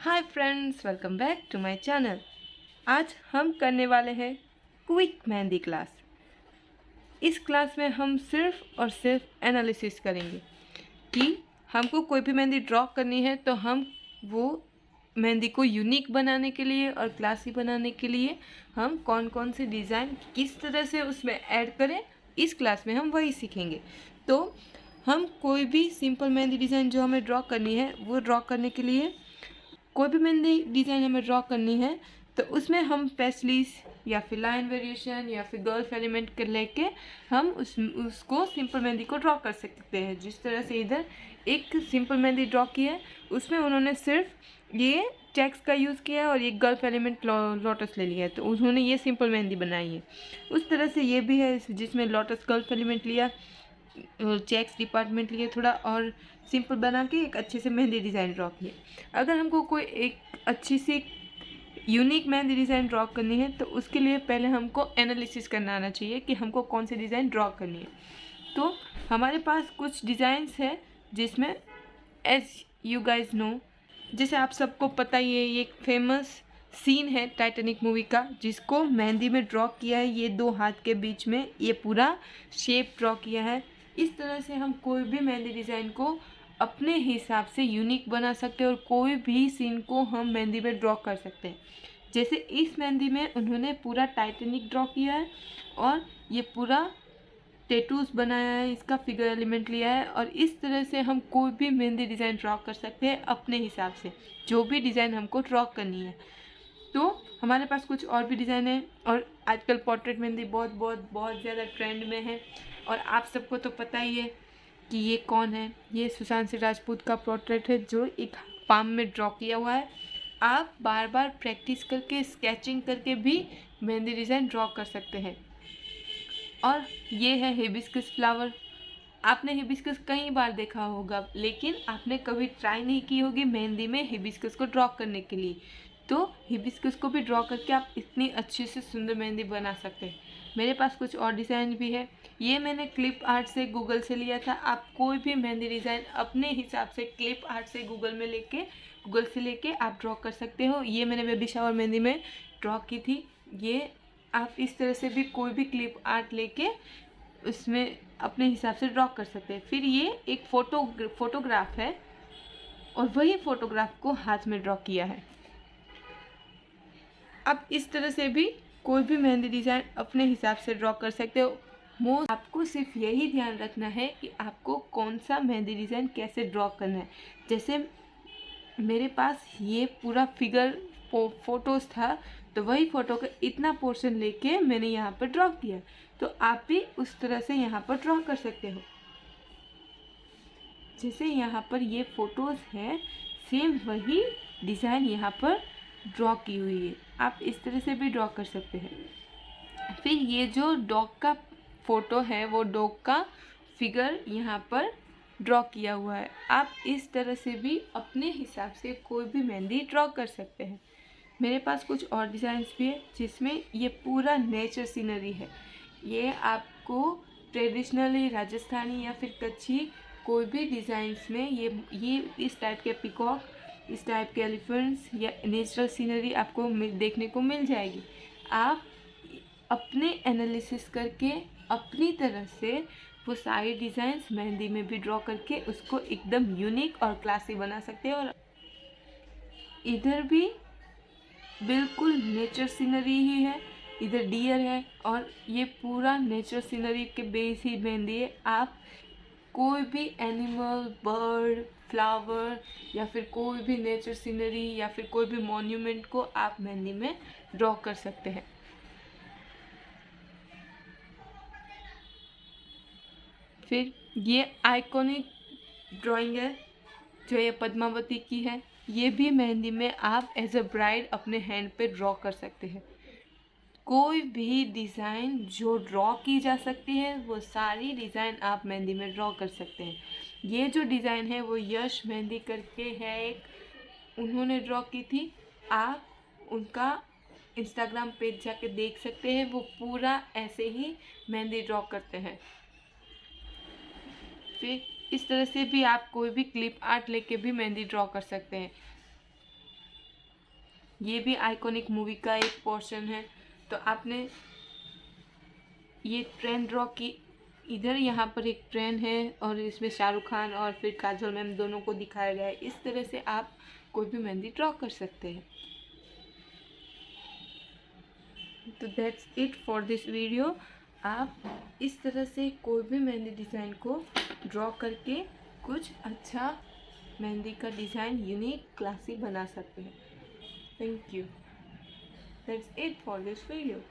Hi friends, welcome back to my channel. आज हम करने वाले हैं क्विक मेहंदी क्लास। इस क्लास में हम सिर्फ और सिर्फ एनालिसिस करेंगे कि हमको कोई भी मेहंदी ड्रॉ करनी है तो हम वो मेहंदी को यूनिक बनाने के लिए और क्लासी बनाने के लिए हम कौन कौन से डिज़ाइन किस तरह से उसमें ऐड करें, इस क्लास में हम वही सीखेंगे। तो हम कोई भी सिंपल मेहंदी डिज़ाइन जो हमें ड्रॉ करनी है वो ड्रॉ करने के लिए कोई भी मेहंदी डिज़ाइन हमें ड्रॉ करनी है तो उसमें हम पेस्टलीस या फिर लाइन वेरिएशन या फिर गर्ल्फ एलिमेंट कर लेके हम उसको सिंपल मेहंदी को ड्रॉ कर सकते हैं। जिस तरह से इधर एक सिंपल मेहंदी ड्रॉ की है उसमें उन्होंने सिर्फ ये चेक्स का यूज़ किया है और ये गर्ल्फ एलिमेंट लोटस ले लिया है, तो उन्होंने ये सिंपल मेहंदी बनाई है। उस तरह से ये भी है जिसमें लोटस गर्ल्फ एलिमेंट लिया, चेक्स डिपार्टमेंट लिए थोड़ा और सिंपल बना के एक अच्छे से मेहंदी डिज़ाइन ड्रॉ किए। अगर हमको कोई एक अच्छी सी यूनिक मेहंदी डिज़ाइन ड्रॉ करनी है तो उसके लिए पहले हमको एनालिसिस करना आना चाहिए कि हमको कौन सी डिज़ाइन ड्रॉ करनी है। तो हमारे पास कुछ डिज़ाइंस है जिसमें एज यू गाइज नो, जैसे आप सबको पता ही है, ये एक फेमस सीन है टाइटैनिक मूवी का जिसको मेहंदी में ड्रॉ किया है। ये दो हाथ के बीच में ये पूरा शेप ड्रॉ किया है। इस तरह से हम कोई भी मेहंदी डिज़ाइन को अपने हिसाब से यूनिक बना सकते हैं और कोई भी सीन को हम मेहंदी में ड्रॉ कर सकते हैं। जैसे इस मेहंदी में उन्होंने पूरा टाइटैनिक ड्रॉ किया है और ये पूरा टेटूज बनाया है, इसका फिगर एलिमेंट लिया है। और इस तरह से हम कोई भी मेहंदी डिज़ाइन ड्रॉ कर सकते हैं अपने हिसाब से, जो भी डिज़ाइन हमको ड्रॉ करनी है। तो हमारे पास कुछ और भी डिज़ाइन है और आजकल पोर्ट्रेट मेहंदी बहुत ज़्यादा ट्रेंड में है। और आप सबको तो पता ही है कि ये कौन है। ये सुशांत सिंह राजपूत का पोर्ट्रेट है जो एक पाम में ड्रॉ किया हुआ है। आप बार बार प्रैक्टिस करके स्केचिंग करके भी मेहंदी डिज़ाइन ड्रॉ कर सकते हैं। और ये है हिबिस्कस फ्लावर। आपने हिबिस्कस कई बार देखा होगा लेकिन आपने कभी ट्राई नहीं की होगी मेहंदी में हिबिस्कस को ड्रॉ करने के लिए। तो हिबिस्कस को भी ड्रॉ करके आप इतनी अच्छी से सुंदर मेहंदी बना सकते हैं। मेरे पास कुछ और डिज़ाइन भी है। ये मैंने क्लिप आर्ट से गूगल से लिया था। आप कोई भी मेहंदी डिज़ाइन अपने हिसाब से क्लिप आर्ट से गूगल से लेके आप ड्रॉ कर सकते हो। ये मैंने बेबी शावर मेहंदी में ड्रॉ की थी। ये आप इस तरह से भी कोई भी क्लिप आर्ट लेके उसमें अपने हिसाब से ड्रॉ कर सकते हैं। फिर ये एक फोटोग्राफ है और वही फोटोग्राफ को हाथ में ड्रॉ किया है। आप इस तरह से भी कोई भी मेहंदी डिज़ाइन अपने हिसाब से ड्रॉ कर सकते हो। आपको सिर्फ यही ध्यान रखना है कि आपको कौन सा मेहंदी डिज़ाइन कैसे ड्रॉ करना है। जैसे मेरे पास ये पूरा फिगर फोटोज़ था तो वही फ़ोटो का इतना पोर्शन लेके मैंने यहाँ पर ड्रॉ किया। तो आप भी उस तरह से यहाँ पर ड्रॉ कर सकते हो। जैसे यहाँ पर ये फ़ोटोज़ है, सेम वही डिज़ाइन यहाँ पर ड्रॉ की हुई है। आप इस तरह से भी ड्रॉ कर सकते हैं। फिर ये जो डॉग का फ़ोटो है वो डॉग का फिगर यहाँ पर ड्रॉ किया हुआ है। आप इस तरह से भी अपने हिसाब से कोई भी मेहंदी ड्रॉ कर सकते हैं। मेरे पास कुछ और डिज़ाइंस भी है जिसमें ये पूरा नेचर सीनरी है। ये आपको ट्रेडिशनली राजस्थानी या फिर कच्छी कोई भी डिज़ाइंस में ये इस टाइप के पिकॉक, इस टाइप के एलिफेंट्स या नेचुरल सीनरी आपको देखने को मिल जाएगी। आप अपने एनालिसिस करके अपनी तरह से वो सारी डिज़ाइंस मेहंदी में भी ड्रॉ करके उसको एकदम यूनिक और क्लासी बना सकते हैं। और इधर भी बिल्कुल नेचर सीनरी ही है, इधर डियर है और ये पूरा नेचर सीनरी के बेस ही मेहंदी है। आप कोई भी एनिमल, बर्ड, फ्लावर या फिर कोई भी नेचर सीनरी या फिर कोई भी मॉन्यूमेंट को आप मेहंदी में ड्रॉ कर सकते हैं। फिर ये आइकॉनिक ड्राइंग है जो ये पद्मावती की है। ये भी मेहंदी में आप एज अ ब्राइड अपने हैंड पे ड्रॉ कर सकते हैं। कोई भी डिज़ाइन जो ड्रॉ की जा सकती है वो सारी डिज़ाइन आप मेहंदी में ड्रॉ कर सकते हैं। ये जो डिज़ाइन है वो यश मेहंदी करके है एक, उन्होंने ड्रॉ की थी। आप उनका इंस्टाग्राम पेज जाके देख सकते हैं, वो पूरा ऐसे ही मेहंदी ड्रॉ करते हैं। फिर इस तरह से भी आप कोई भी क्लिप आर्ट लेके भी मेहंदी ड्रॉ कर सकते हैं। ये भी आइकॉनिक मूवी का एक पोर्शन है। तो आपने ये ट्रेन ड्रॉ की, इधर यहाँ पर एक ट्रेन है और इसमें शाहरुख खान और फिर काजोल मैम दोनों को दिखाया गया है। इस तरह से आप कोई भी मेहंदी ड्रॉ कर सकते हैं। तो that's it for this video. आप इस तरह से कोई भी मेहंदी डिज़ाइन को ड्रॉ करके कुछ अच्छा मेहंदी का डिज़ाइन यूनिक क्लासी बना सकते हैं। Thank you. That's it for this video.